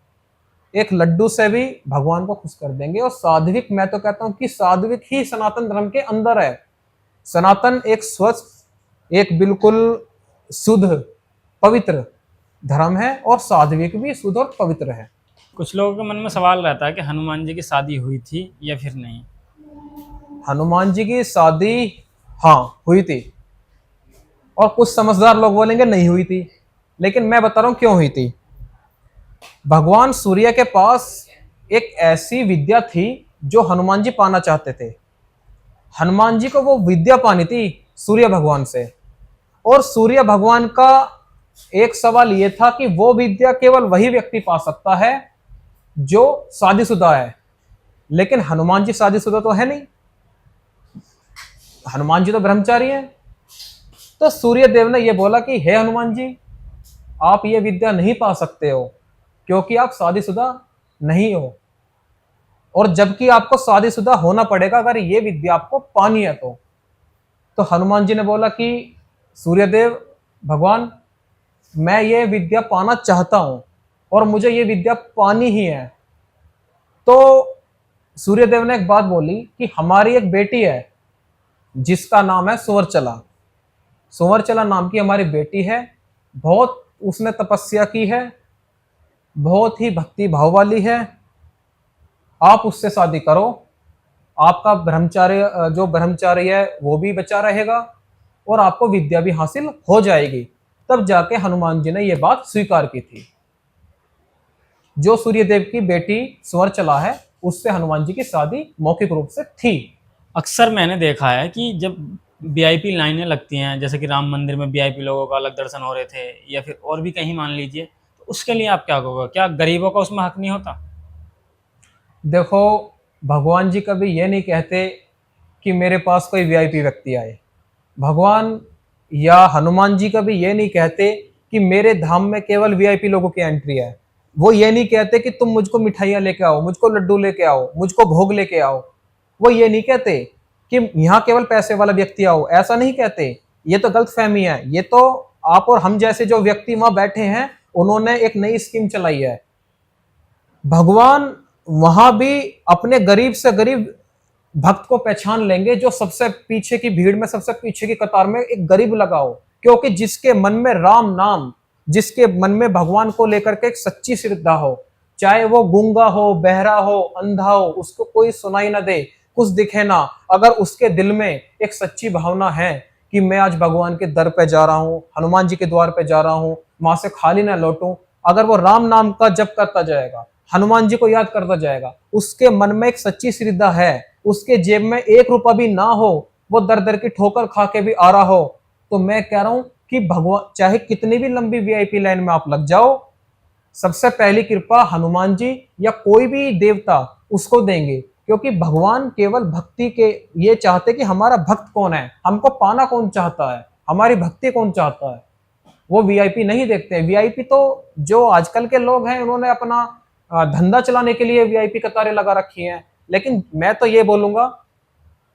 एक लड्डू से भी भगवान को खुश कर देंगे। और सात्विक, मैं तो कहता हूं कि सात्विक ही सनातन धर्म के अंदर है। सनातन एक स्वच्छ, एक बिल्कुल शुद्ध पवित्र धर्म है, और सात्विक भी शुद्ध और पवित्र है। कुछ लोगों के मन में सवाल रहता है कि हनुमान जी की शादी हुई थी या फिर नहीं। हनुमान जी की शादी हाँ हुई थी, और कुछ समझदार लोग बोलेंगे नहीं हुई थी, लेकिन मैं बता रहा हूं क्यों हुई थी। भगवान सूर्य के पास एक ऐसी विद्या थी जो हनुमान जी पाना चाहते थे। हनुमान जी को वो विद्या पानी थी सूर्य भगवान से, और सूर्य भगवान का एक सवाल यह था कि वो विद्या केवल वही व्यक्ति पा सकता है जो शादीशुदा है। लेकिन हनुमान जी शादीशुदा तो है नहीं, हनुमान जी तो ब्रह्मचारी हैं। तो सूर्य देव ने यह बोला कि हे हनुमान जी, आप ये विद्या नहीं पा सकते हो क्योंकि आप शादीशुदा नहीं हो, और जबकि आपको शादीशुदा होना पड़ेगा अगर ये विद्या आपको पानी है तो हनुमान जी ने बोला कि सूर्यदेव भगवान, मैं ये विद्या पाना चाहता हूं और मुझे ये विद्या पानी ही है। तो सूर्यदेव ने एक बात बोली कि हमारी एक बेटी है जिसका नाम है सुवर्चला। सुवर्चला नाम की हमारी बेटी है, बहुत उसने तपस्या की है, बहुत ही भक्ति भाव वाली है, आप उससे शादी करो, आपका ब्रह्मचार्य जो ब्रह्मचार्य है वो भी बचा रहेगा और आपको विद्या भी हासिल हो जाएगी। तब जाके हनुमान जी ने यह बात स्वीकार की थी। जो सूर्यदेव की बेटी सुवर्चला है उससे हनुमान जी की शादी मौखिक रूप से थी। अक्सर मैंने देखा है कि जब वीआईपी लाइनें लगती हैं, जैसे कि राम मंदिर में वीआईपी लोगों का अलग दर्शन हो रहे थे या फिर और भी कहीं मान लीजिए, तो उसके लिए आप क्या कहोगे? क्या गरीबों का उसमें हक नहीं होता? देखो, भगवान जी कभी ये नहीं कहते कि मेरे पास कोई वीआईपी व्यक्ति आए। भगवान या हनुमान जी कभी ये नहीं कहते कि मेरे धाम में केवल वीआईपी लोगों की एंट्री है। वो ये नहीं कहते कि तुम मुझको मिठाइयाँ लेके आओ, मुझको लड्डू लेके आओ, मुझको भोग लेके आओ। वो ये नहीं कहते कि यहाँ केवल पैसे वाला व्यक्ति आओ, ऐसा नहीं कहते। ये तो गलतफहमी है। ये तो आप और हम जैसे जो व्यक्ति वहां बैठे हैं उन्होंने एक नई स्कीम चलाई है। भगवान वहां भी अपने गरीब से गरीब भक्त को पहचान लेंगे, जो सबसे पीछे की भीड़ में, सबसे पीछे की कतार में एक गरीब लगाओ। क्योंकि जिसके मन में राम नाम, जिसके मन में भगवान को लेकर के एक सच्ची श्रद्धा हो, चाहे वो गूंगा हो, बहरा हो, अंधा हो, उसको कोई सुनाई ना दे, कुछ दिखे ना, अगर उसके दिल में एक सच्ची भावना है कि मैं आज भगवान के दर पे जा रहा हूं, हनुमान जी के द्वार पे जा रहा हूं, वहां से खाली ना लौटूं, अगर वो राम नाम का जप करता जाएगा, हनुमान जी को याद करता जाएगा, उसके मन में एक सच्ची श्रद्धा है, उसके जेब में 1 रुपया भी ना हो, वो दर दर की ठोकर खा के भी आ रहा हो, तो मैं कह रहा हूं कि भगवान चाहे कितनी भी लंबी वीआईपी लाइन में आप लग जाओ, सबसे पहली कृपा हनुमान जी या कोई भी देवता उसको देंगे। क्योंकि भगवान केवल भक्ति के ये चाहते कि हमारा भक्त कौन है, हमको पाना कौन चाहता है, हमारी भक्ति कौन चाहता है। वो वीआईपी नहीं देखते हैं। वीआईपी तो जो आजकल के लोग हैं उन्होंने अपना धंधा चलाने के लिए वीआईपी कतारें लगा रखी हैं। लेकिन मैं तो ये बोलूंगा,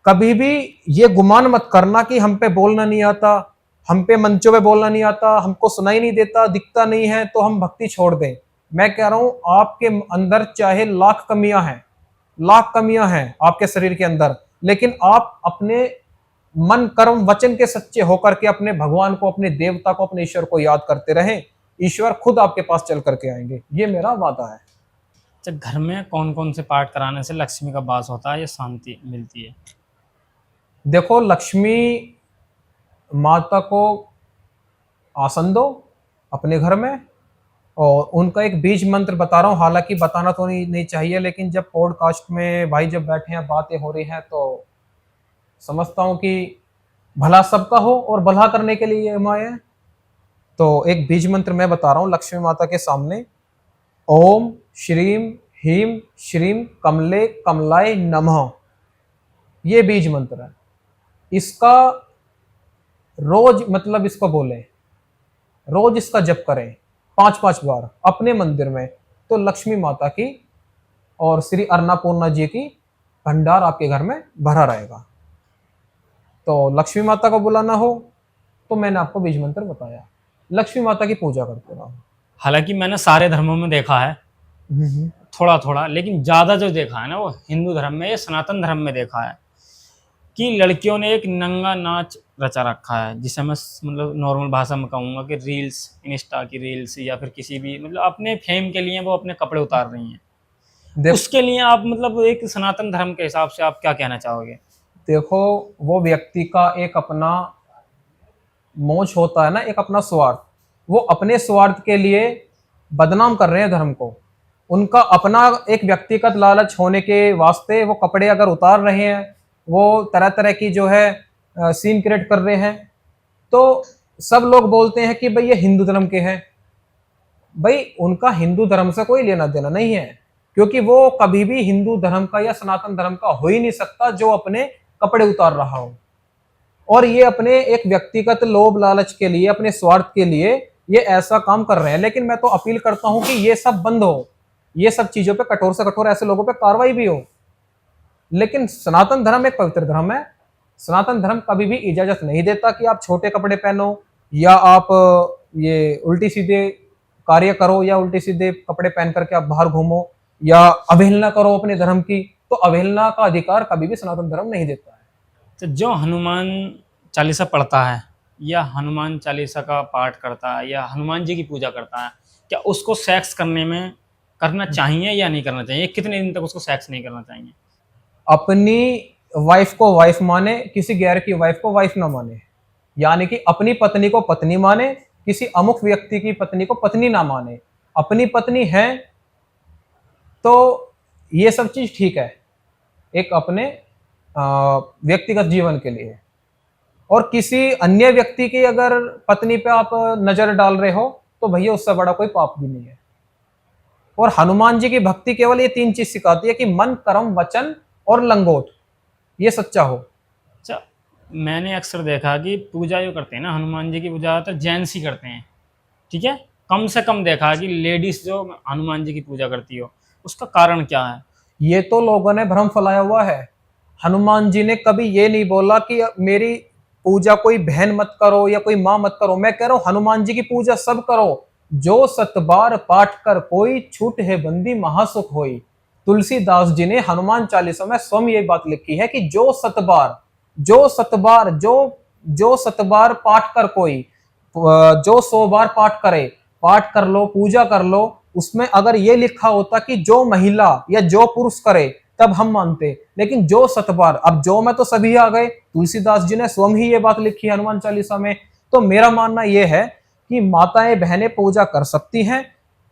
कभी भी ये गुमान मत करना कि हम पे बोलना नहीं आता, हम पे मंचों पे बोलना नहीं आता, हमको सुनाई नहीं देता, दिखता नहीं है तो हम भक्ति छोड़ दें। मैं कह रहा हूं आपके अंदर चाहे लाख कमियां हैं, लाख कमियां हैं आपके शरीर के अंदर, लेकिन आप अपने मन कर्म वचन के सच्चे होकर के अपने भगवान को, अपने देवता को, अपने ईश्वर को याद करते रहें। ईश्वर खुद आपके पास चल करके आएंगे, ये मेरा वादा है। अच्छा, घर में कौन कौन से पाठ कराने से लक्ष्मी का वास होता है या शांति मिलती है? देखो, लक्ष्मी माता को आसन दो अपने घर में, और उनका एक बीज मंत्र बता रहा हूँ, हालांकि बताना तो नहीं चाहिए, लेकिन जब पॉडकास्ट में भाई जब बैठे हैं, बातें हो रही हैं, तो समझता हूँ कि भला सबका हो और भला करने के लिए हम आए हैं। तो एक बीज मंत्र मैं बता रहा हूँ लक्ष्मी माता के सामने। ओम श्रीम ह्रीम श्रीम कमले कमलाय नमः, ये बीज मंत्र है। इसका रोज मतलब इसको बोले, रोज इसका जप करें 5-5 बार अपने मंदिर में, तो लक्ष्मी माता की और श्री अन्नपूर्णा जी की भंडार आपके घर में भरा रहेगा। तो लक्ष्मी माता को बुलाना हो तो मैंने आपको बीज मंत्र बताया, लक्ष्मी माता की पूजा करते रहो। हालांकि मैंने सारे धर्मों में देखा है थोड़ा थोड़ा, लेकिन ज़्यादा जो देखा है ना वो हिंदू धर्म में या सनातन धर्म में देखा है कि लड़कियों ने एक नंगा नाच रचा रखा है, जिसे मैं मतलब नॉर्मल भाषा में कहूँगा कि रील्स, इंस्टा की रील्स या फिर किसी भी मतलब अपने फेम के लिए वो अपने कपड़े उतार रही हैं। देख उसके लिए आप मतलब एक सनातन धर्म के हिसाब से आप क्या कहना चाहोगे? देखो, वो व्यक्ति का एक अपना मोच होता है ना, एक अपना स्वार्थ। वो अपने स्वार्थ के लिए बदनाम कर रहे हैं धर्म को। उनका अपना एक व्यक्तिगत लालच होने के वास्ते वो कपड़े अगर उतार रहे हैं, वो तरह तरह की जो है सीन क्रिएट कर रहे हैं, तो सब लोग बोलते हैं कि भाई ये हिंदू धर्म के हैं। भाई उनका हिंदू धर्म से कोई लेना देना नहीं है, क्योंकि वो कभी भी हिंदू धर्म का या सनातन धर्म का हो ही नहीं सकता जो अपने कपड़े उतार रहा हो। और ये अपने एक व्यक्तिगत लोभ लालच के लिए, अपने स्वार्थ के लिए ये ऐसा काम कर रहे हैं। लेकिन मैं तो अपील करता हूं कि ये सब बंद हो, ये सब चीजों पे कठोर से कठोर ऐसे लोगों पे कार्रवाई भी हो। लेकिन सनातन धर्म एक पवित्र धर्म है। सनातन धर्म कभी भी इजाजत नहीं देता कि आप छोटे कपड़े पहनो या आप ये उल्टी सीधे कार्य करो या उल्टे सीधे कपड़े पहन करके आप बाहर घूमो या अवहेलना करो अपने धर्म की। तो अवहेलना का अधिकार कभी भी सनातन धर्म नहीं देता है। तो जो हनुमान चालीसा पढ़ता है या हनुमान चालीसा का पाठ करता है या हनुमान जी की पूजा करता है, क्या उसको सेक्स करना चाहिए या नहीं करना चाहिए? कितने दिन तक उसको सेक्स नहीं करना चाहिए? अपनी वाइफ को वाइफ माने, किसी गैर की वाइफ को वाइफ ना माने। यानी कि अपनी पत्नी को पत्नी माने, किसी अमुक व्यक्ति की पत्नी को पत्नी ना माने। अपनी पत्नी है तो ये सब चीज ठीक है एक अपने व्यक्तिगत जीवन के लिए। और किसी अन्य व्यक्ति की अगर पत्नी पे आप नजर डाल रहे हो तो भैया उससे बड़ा कोई पाप भी नहीं है। और हनुमान जी की भक्ति केवल ये 3 चीज सिखाती है कि मन, कर्म, वचन और लंगोट, ये सच्चा हो। अच्छा, मैंने अक्सर देखा कि पूजा जो करते हैं ना हनुमान जी की पूजा तो जेंट्स ही करते हैं, ठीक है? कम से कम देखा कि लेडीज जो हनुमान जी की पूजा करती हो, उसका कारण क्या है? ये तो लोगों ने भ्रम फैलाया हुआ है। हनुमान जी ने कभी ये नहीं बोला कि मेरी पूजा कोई बहन मत करो या कोई माँ मत करो। मैं कह रहा हूं हनुमान जी की पूजा सब करो। जो 7 बार पाठ कर कोई, छूट है बंदी महासुख होई। तुलसीदास जी ने हनुमान चालीसा में स्वयं ये बात लिखी है कि जो 7 बार जो 7 बार पाठ कर कोई, जो 100 बार पाठ करे, पाठ कर लो, पूजा कर लो। उसमें अगर ये लिखा होता कि जो महिला या जो पुरुष करे तब हम मानते, लेकिन जो 7 बार, अब जो में तो सभी आ गए। तुलसीदास जी ने स्वयं ही ये बात लिखी है हनुमान चालीसा में। तो मेरा मानना यह है कि माताएं बहनें पूजा कर सकती हैं,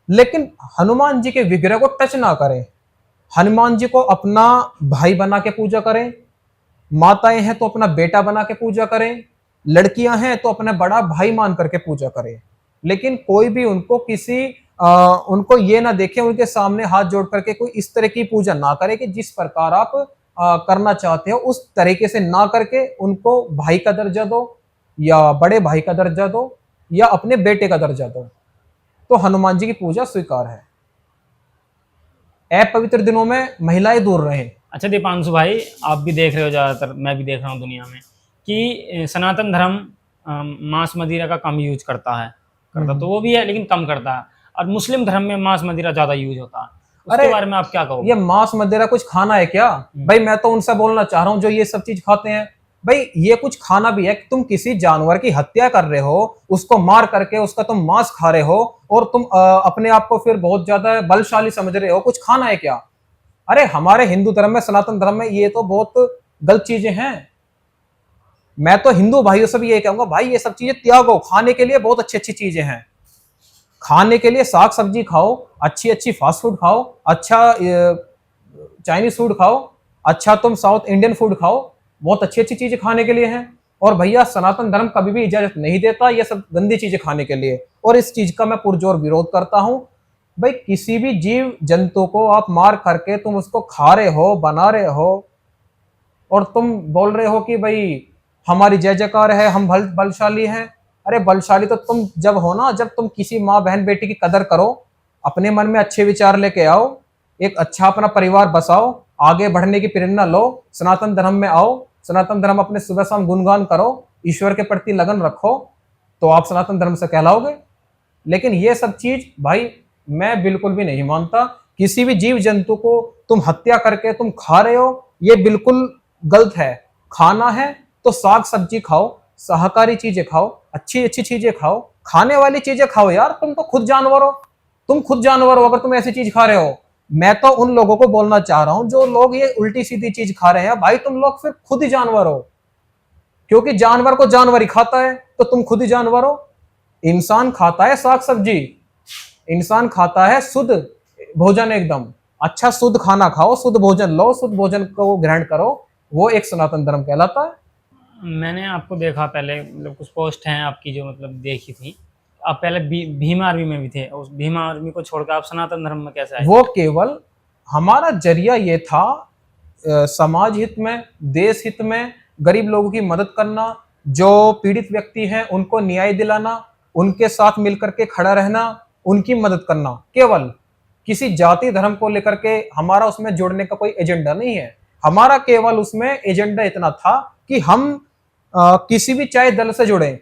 लेकिन हनुमान जी के विग्रह को टच ना करें। हनुमान जी को अपना भाई बना के पूजा करें, माताएं हैं तो अपना बेटा बना के पूजा करें, लड़कियां हैं तो अपना बड़ा भाई मान करके पूजा करें। लेकिन कोई भी उनको उनको ये ना देखे, उनके सामने हाथ जोड़ करके कोई इस तरह की पूजा ना करे कि जिस प्रकार आप करना चाहते हो उस तरीके से ना करके उनको भाई का दर्जा दो या बड़े भाई का दर्जा दो या अपने बेटे का दर्जा दो। तो हनुमान जी की पूजा स्वीकार है। अपवित्र दिनों में महिलाएं दूर रहें। अच्छा दीपांशु भाई, आप भी देख रहे हो, ज़्यादातर मैं भी देख रहा हूँ दुनिया में कि सनातन धर्म मांस मदिरा का कम यूज करता तो वो भी है लेकिन कम करता है, और मुस्लिम धर्म में मांस मदिरा ज़्यादा यूज होता है। उसके बारे में आप क्या कहोगे? ये मांस मदिरा कुछ खाना है क्या? भाई मैं तो उनसे बोलना चाह रहा हूँ जो ये सब चीज खाते हैं, भाई ये कुछ खाना भी है कि तुम किसी जानवर की हत्या कर रहे हो, उसको मार करके उसका तुम मांस खा रहे हो और तुम अपने आप को फिर बहुत ज्यादा बलशाली समझ रहे हो। कुछ खाना है क्या? अरे हमारे हिंदू धर्म में, सनातन धर्म में ये तो बहुत गलत चीजें हैं। मैं तो हिंदू भाइयों से भी ये कहूंगा, भाई ये सब चीजें त्यागो। खाने के लिए बहुत अच्छी अच्छी चीजें हैं। खाने के लिए साग सब्जी खाओ, अच्छी अच्छी फास्ट फूड खाओ, अच्छा चाइनीज फूड खाओ, अच्छा तुम साउथ इंडियन फूड खाओ, बहुत अच्छी अच्छी चीजें खाने के लिए हैं। और भैया सनातन धर्म कभी भी इजाजत नहीं देता ये सब गंदी चीजें खाने के लिए, और इस चीज का मैं पुरजोर विरोध करता हूं। भाई किसी भी जीव जंतु को आप मार करके तुम उसको खा रहे हो, बना रहे हो, और तुम बोल रहे हो कि भाई हमारी जय जयकार है, हम बलशाली हैं। अरे बलशाली तो तुम जब हो ना, जब तुम किसी माँ बहन बेटी की कदर करो, अपने मन में अच्छे विचार लेके आओ, एक अच्छा अपना परिवार बसाओ, आगे बढ़ने की प्रेरणा लो, सनातन धर्म में आओ, सनातन धर्म अपने सुबह शाम गुणगान करो, ईश्वर के प्रति लगन रखो, तो आप सनातन धर्म से कहलाओगे। लेकिन ये सब चीज भाई मैं बिल्कुल भी नहीं मानता किसी भी जीव जंतु को तुम हत्या करके तुम खा रहे हो, ये बिल्कुल गलत है। खाना है तो साग सब्जी खाओ, शाकाहारी चीजें खाओ, अच्छी अच्छी चीजें खाओ, खाने वाली चीजें खाओ यार। तुम तो खुद जानवर हो, तुम खुद जानवर हो अगर तुम ऐसी चीज खा रहे हो। मैं तो उन लोगों को बोलना चाह रहा हूं जो लोग ये उल्टी सीधी चीज खा रहे हैं, भाई तुम लोग फिर खुद ही जानवर हो, क्योंकि जानवर को जानवर ही खाता है, तो तुम खुद ही जानवर हो। इंसान खाता है साग सब्जी, इंसान खाता है शुद्ध भोजन, एकदम अच्छा शुद्ध खाना खाओ, शुद्ध भोजन लो, शुद्ध भोजन को ग्रहण करो, वो एक सनातन धर्म कहलाता है। मैंने आपको देखा पहले, मतलब कुछ पोस्ट हैं आपकी जो मतलब देखी थी, आप पहले भीम आर्मी में भी थे, उस भीम आर्मी को छोड़कर आप सनातन धर्म में कैसे आए? वो केवल हमारा जरिया ये था समाज हित में, देश हित में, गरीब लोगों की मदद करना, जो पीड़ित व्यक्ति हैं उनको न्याय दिलाना, उनके साथ मिलकर के खड़ा रहना, उनकी मदद करना। केवल किसी जाति धर्म को लेकर के हमारा उसमें जुड़ने का कोई एजेंडा नहीं है। हमारा केवल उसमें एजेंडा इतना था कि हम किसी भी चाहे दल से जुड़े,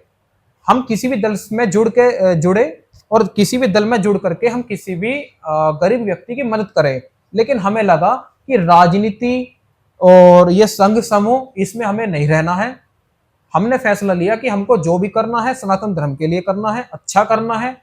हम किसी भी दल में जुड़े और किसी भी दल में जुड़ करके हम किसी भी गरीब व्यक्ति की मदद करें। लेकिन हमें लगा कि राजनीति और ये संघ समूह इसमें हमें नहीं रहना है। हमने फैसला लिया कि हमको जो भी करना है सनातन धर्म के लिए करना है, अच्छा करना है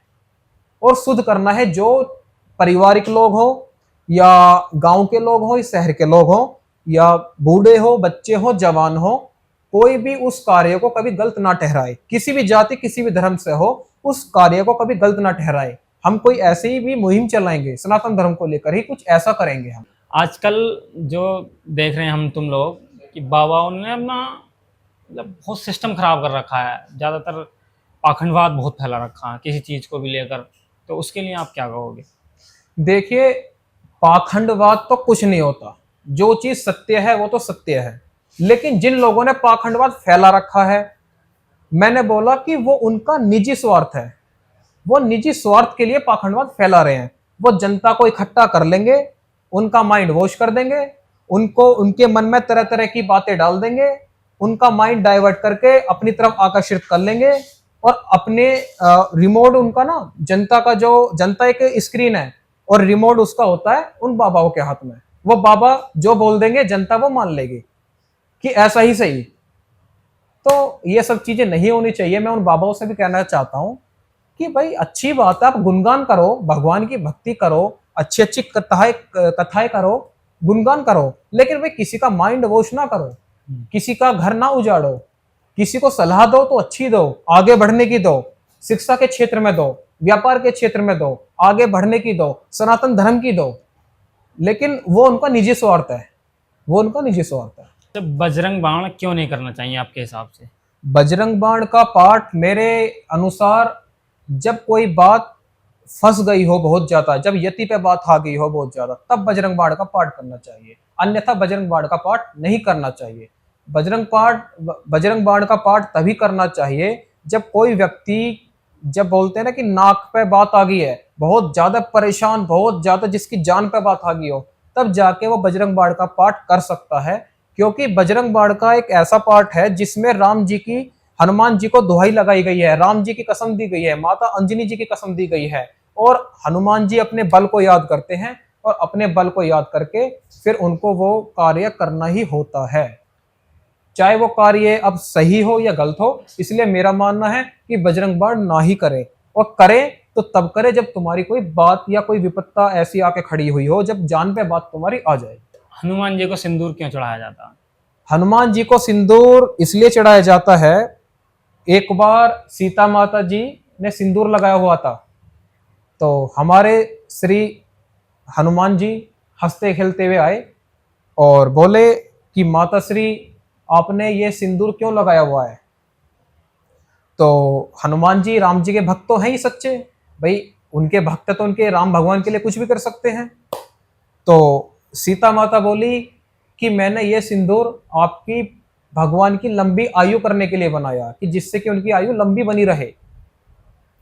और शुद्ध करना है। जो पारिवारिक लोग हो या गांव के लोग हो या शहर के लोग हो या बूढ़े हो, बच्चे हो, जवान हो, कोई भी उस कार्य को कभी गलत ना ठहराए। किसी भी जाति किसी भी धर्म से हो, उस कार्य को कभी गलत ना ठहराए। हम कोई ऐसी ही भी मुहिम चलाएंगे सनातन धर्म को लेकर ही, कुछ ऐसा करेंगे हम। आजकल जो देख रहे हैं हम तुम लोग कि बाबाओं ने अपना मतलब बहुत सिस्टम खराब कर रखा है, ज़्यादातर पाखंडवाद बहुत फैला रखा है किसी चीज़ को भी लेकर, तो उसके लिए आप क्या कहोगे? देखिए, पाखंडवाद तो कुछ नहीं होता, जो चीज सत्य है वो तो सत्य है। लेकिन जिन लोगों ने पाखंडवाद फैला रखा है, मैंने बोला कि वो उनका निजी स्वार्थ है, वो निजी स्वार्थ के लिए पाखंडवाद फैला रहे हैं। वो जनता को इकट्ठा कर लेंगे, उनका माइंड वॉश कर देंगे, उनको उनके मन में तरह तरह की बातें डाल देंगे, उनका माइंड डाइवर्ट करके अपनी तरफ आकर्षित कर लेंगे और अपने रिमोट उनका ना, जनता का जो जनता एक स्क्रीन है और रिमोट उसका होता है उन बाबाओं के हाथ में। वो बाबा जो बोल देंगे जनता वो मान लेगी कि ऐसा ही सही। तो ये सब चीजें नहीं होनी चाहिए। मैं उन बाबाओं से भी कहना चाहता हूं कि भाई अच्छी बात है, आप गुणगान करो, भगवान की भक्ति करो, अच्छी अच्छी कथाएं करो, गुणगान करो, लेकिन भाई किसी का माइंड वॉश ना करो, किसी का घर ना उजाड़ो। किसी को सलाह दो तो अच्छी दो, आगे बढ़ने की दो, शिक्षा के क्षेत्र में दो, व्यापार के क्षेत्र में दो, आगे बढ़ने की दो, सनातन धर्म की दो। लेकिन वो उनका निजी स्वार्थ है, वो उनका निजी स्वार्थ है। तो बजरंग बाण क्यों नहीं करना चाहिए आपके हिसाब से? बजरंग बाण का पाठ मेरे अनुसार, जब कोई बात फंस गई हो बहुत ज्यादा, जब यति पे बात आ गई हो बहुत ज्यादा, तब बजरंग बाण का पाठ करना चाहिए, अन्यथा बजरंग बाण का पाठ नहीं करना चाहिए। बजरंग बाण का पाठ तभी करना चाहिए जब कोई व्यक्ति, जब बोलते हैं ना कि नाक पे बात आ गई है, बहुत ज्यादा परेशान, बहुत ज्यादा जिसकी जान पे बात आ गई हो, तब जाके वो बजरंग बाण का पाठ कर सकता है। क्योंकि बजरंग बाण का एक ऐसा पाठ है जिसमें राम जी की, हनुमान जी को दुहाई लगाई गई है, राम जी की कसम दी गई है, माता अंजनी जी की कसम दी गई है, और हनुमान जी अपने बल को याद करते हैं और अपने बल को याद करके फिर उनको वो कार्य करना ही होता है, चाहे वो कार्य अब सही हो या गलत हो। इसलिए मेरा मानना है कि बजरंग बाण ना ही करे, और करे तो तब करे जब तुम्हारी कोई बात या कोई विपत्ता ऐसी आके खड़ी हुई हो, जब जान पे बात तुम्हारी आ जाए। हनुमान जी को सिंदूर क्यों चढ़ाया जाता है? हनुमान जी को सिंदूर इसलिए चढ़ाया जाता है, एक बार सीता माता जी ने सिंदूर लगाया हुआ था, तो हमारे श्री हनुमान जी हंसते खेलते हुए आए और बोले कि माता श्री, आपने ये सिंदूर क्यों लगाया हुआ है? तो हनुमान जी राम जी के भक्त तो हैं ही सच्चे, भाई उनके भक्त तो उनके राम भगवान के लिए कुछ भी कर सकते हैं। तो सीता माता बोली कि मैंने ये सिंदूर आपकी भगवान की लंबी आयु करने के लिए बनाया, कि जिससे कि उनकी आयु लंबी बनी रहे।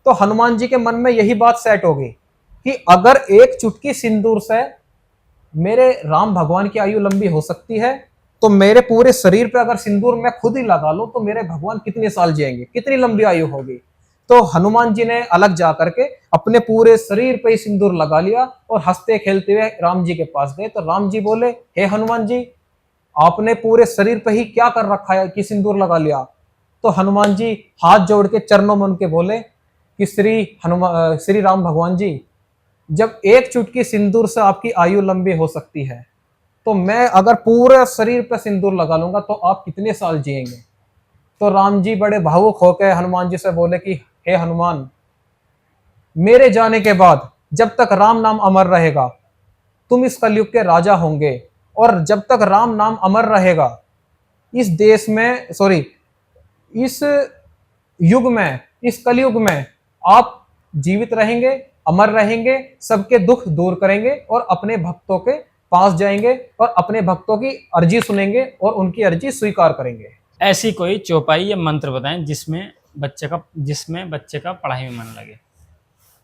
तो हनुमान जी के मन में यही बात सेट हो गई कि अगर एक चुटकी सिंदूर से मेरे राम भगवान की आयु लंबी हो सकती है, तो मेरे पूरे शरीर पे अगर सिंदूर मैं खुद ही लगा लूं तो मेरे भगवान कितने साल जिएंगे, कितनी लंबी आयु होगी। तो हनुमान जी ने अलग जा करके अपने पूरे शरीर पे ही सिंदूर लगा लिया और हंसते खेलते हुए राम जी के पास गए। तो राम जी बोले, हे हनुमान जी, आपने पूरे शरीर पे ही क्या कर रखा है कि सिंदूर लगा लिया? तो हनुमान जी हाथ जोड़ के चरणों में उनके बोले कि श्री राम भगवान जी, जब एक चुटकी सिंदूर से आपकी आयु लंबी हो सकती है, तो मैं अगर पूरे शरीर पे सिंदूर लगा लूंगा तो आप कितने साल जिएंगे? तो राम जी बड़े भावुक होकर हनुमान जी से बोले कि हे हनुमान, मेरे जाने के बाद जब तक राम नाम अमर रहेगा, तुम इस कलयुग के राजा होंगे, और जब तक राम नाम अमर रहेगा, इस देश में, सॉरी, इस युग में, इस कलयुग में आप जीवित रहेंगे, अमर रहेंगे, सबके दुख दूर करेंगे और अपने भक्तों के पास जाएंगे और अपने भक्तों की अर्जी सुनेंगे और उनकी अर्जी स्वीकार करेंगे। ऐसी कोई चौपाई या मंत्र बताएं जिसमें बच्चे का पढ़ाई में मन लगे।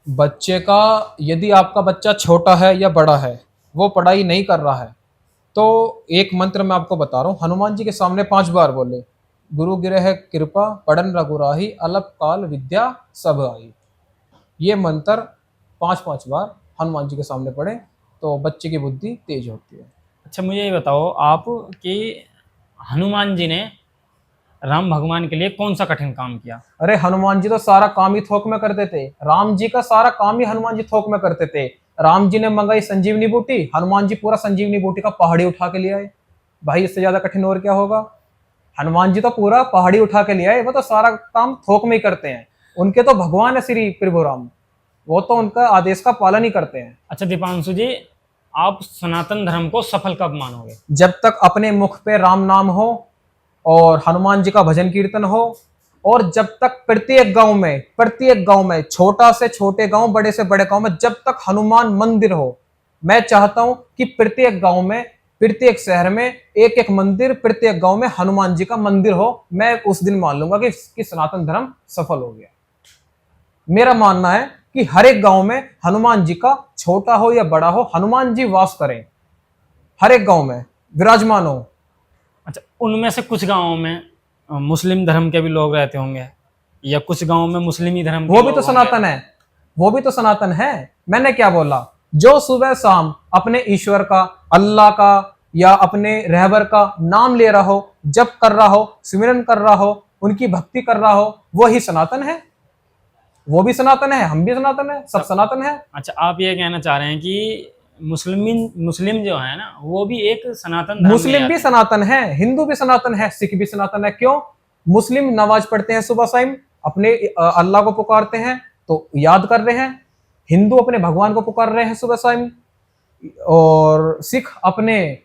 बच्चे का, यदि आपका बच्चा छोटा है या बड़ा है, वो पढ़ाई नहीं कर रहा है, तो एक मंत्र मैं आपको बता रहा हूँ। हनुमान जी के सामने 5 बार बोले, गुरु गिरह कृपा पढ़न रघुराही, अलप काल विद्या सब आई। ये मंत्र 5-5 बार हनुमान जी के सामने पढ़े तो बच्चे की बुद्धि तेज होती है। अच्छा, मुझे ये बताओ आप कि हनुमान जी ने राम भगवान के लिए कौन सा कठिन काम किया? अरे हनुमान जी तो सारा काम ही थोक में करते थे। राम जी का सारा काम ही हनुमान जी थोक में करते थे। राम जी ने मंगाई संजीवनी बूटी, हनुमान जी पूरा संजीवनी बूटी का पहाड़ी उठा के ले आए। भाई इससे ज्यादा कठिन और क्या होगा? हनुमान जी तो पूरा पहाड़ी उठा के ले आए, वो तो सारा काम थोक में ही करते हैं। उनके तो भगवान है श्री प्रभु राम, वो तो उनका आदेश का पालन ही करते हैं। अच्छा दीपांशु जी, आप सनातन धर्म को सफल कब मानोगे? जब तक अपने मुख पे राम नाम हो और हनुमान जी का भजन कीर्तन हो, और जब तक प्रत्येक गांव में, छोटा से छोटे गांव, बड़े से बड़े गांव में जब तक हनुमान मंदिर हो। मैं चाहता हूं कि प्रत्येक गांव में, प्रत्येक शहर में एक एक मंदिर, प्रत्येक गांव में हनुमान जी का मंदिर हो। मैं उस दिन मान लूंगा कि सनातन धर्म सफल हो गया। मेरा मानना है कि हर एक गांव में हनुमान जी का, छोटा हो या बड़ा हो, हनुमान जी वास करें, हर एक गांव में विराजमान हो। अच्छा, उनमें से कुछ गांवों में मुस्लिम धर्म के भी लोग रहते होंगे, या कुछ गांवों में मुस्लिमी धर्म के वो भी लोग तो होंगे। सनातन है, वो भी तो सनातन है। मैंने क्या बोला? जो सुबह शाम अपने ईश्वर का, अल्लाह का या अपने रहबर का नाम ले रहा हो, जप कर रहा हो, सिमरन कर रहा हो, उनकी भक्ति कर रहा हो, वो ही सनातन है। वो भी सनातन है, हम भी सनातन है, सब सनातन है। अच्छा, आप ये कहना चाह रहे हैं कि मुस्लिम जो है ना, वो भी एक सनातन धर्म में मुस्लिम भी आते हैं। सनातन है, हिंदू भी सनातन है, सिख भी सनातन है। क्यों? मुस्लिम नमाज पढ़ते हैं सुबह शाम, अपने अल्लाह को पुकारते हैं तो याद कर रहे हैं। हिंदू अपने भगवान को पुकार रहे हैं सुबह शाम, और सिख अपने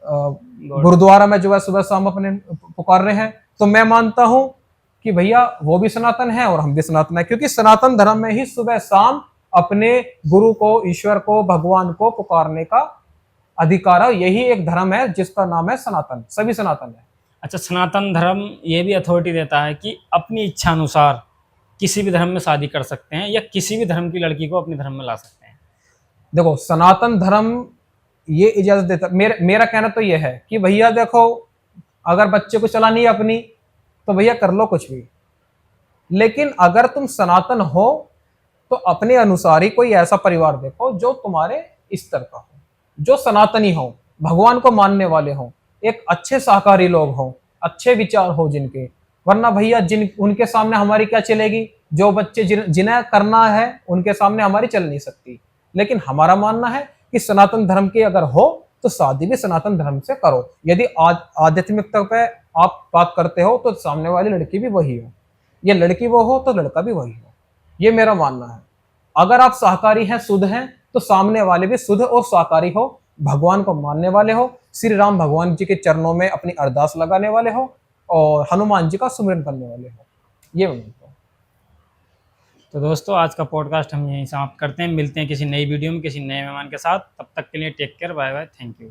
गुरुद्वारा में जो है सुबह शाम अपने पुकार रहे हैं। तो मैं मानता हूं कि भैया वो भी सनातन है और हम भी सनातन है, क्योंकि सनातन धर्म में ही सुबह शाम अपने गुरु को, ईश्वर को, भगवान को पुकारने का अधिकार है। यही एक धर्म है जिसका नाम है सनातन, सभी सनातन है। अच्छा, सनातन धर्म ये भी अथॉरिटी देता है कि अपनी इच्छा अनुसार किसी भी धर्म में शादी कर सकते हैं, या किसी भी धर्म की लड़की को अपने धर्म में ला सकते हैं। देखो, सनातन धर्म ये इजाजत देता, मेरा कहना तो ये है कि भैया देखो, अगर बच्चे को चलानी है अपनी, तो भैया कर लो कुछ भी। लेकिन अगर तुम सनातन हो तो अपने अनुसार ही कोई ऐसा परिवार देखो जो तुम्हारे स्तर का हो, जो सनातनी हो, भगवान को मानने वाले हो, एक अच्छे शाकाहारी लोग हो, अच्छे विचार हो जिनके। वरना भैया उनके सामने हमारी क्या चलेगी? जो बच्चे जिन्हें करना है उनके सामने हमारी चल नहीं सकती। लेकिन हमारा मानना है कि सनातन धर्म की अगर हो तो शादी भी सनातन धर्म से करो। यदि आध्यात्मिकता पे आप बात करते हो तो सामने वाली लड़की भी वही हो, या लड़की वो हो तो लड़का भी वही हो। ये मेरा मानना है। अगर आप शाकाहारी हैं, शुद्ध हैं, तो सामने वाले भी शुद्ध और शाकाहारी हो, भगवान को मानने वाले हो, श्री राम भगवान जी के चरणों में अपनी अरदास लगाने वाले हो, और हनुमान जी का सुमिरन करने वाले हो। ये मैं मानता हूँ। तो दोस्तों, आज का पॉडकास्ट हम यहीं समाप्त करते हैं। मिलते हैं किसी नई वीडियो में किसी नए मेहमान के साथ। तब तक के लिए take care, bye bye, thank you.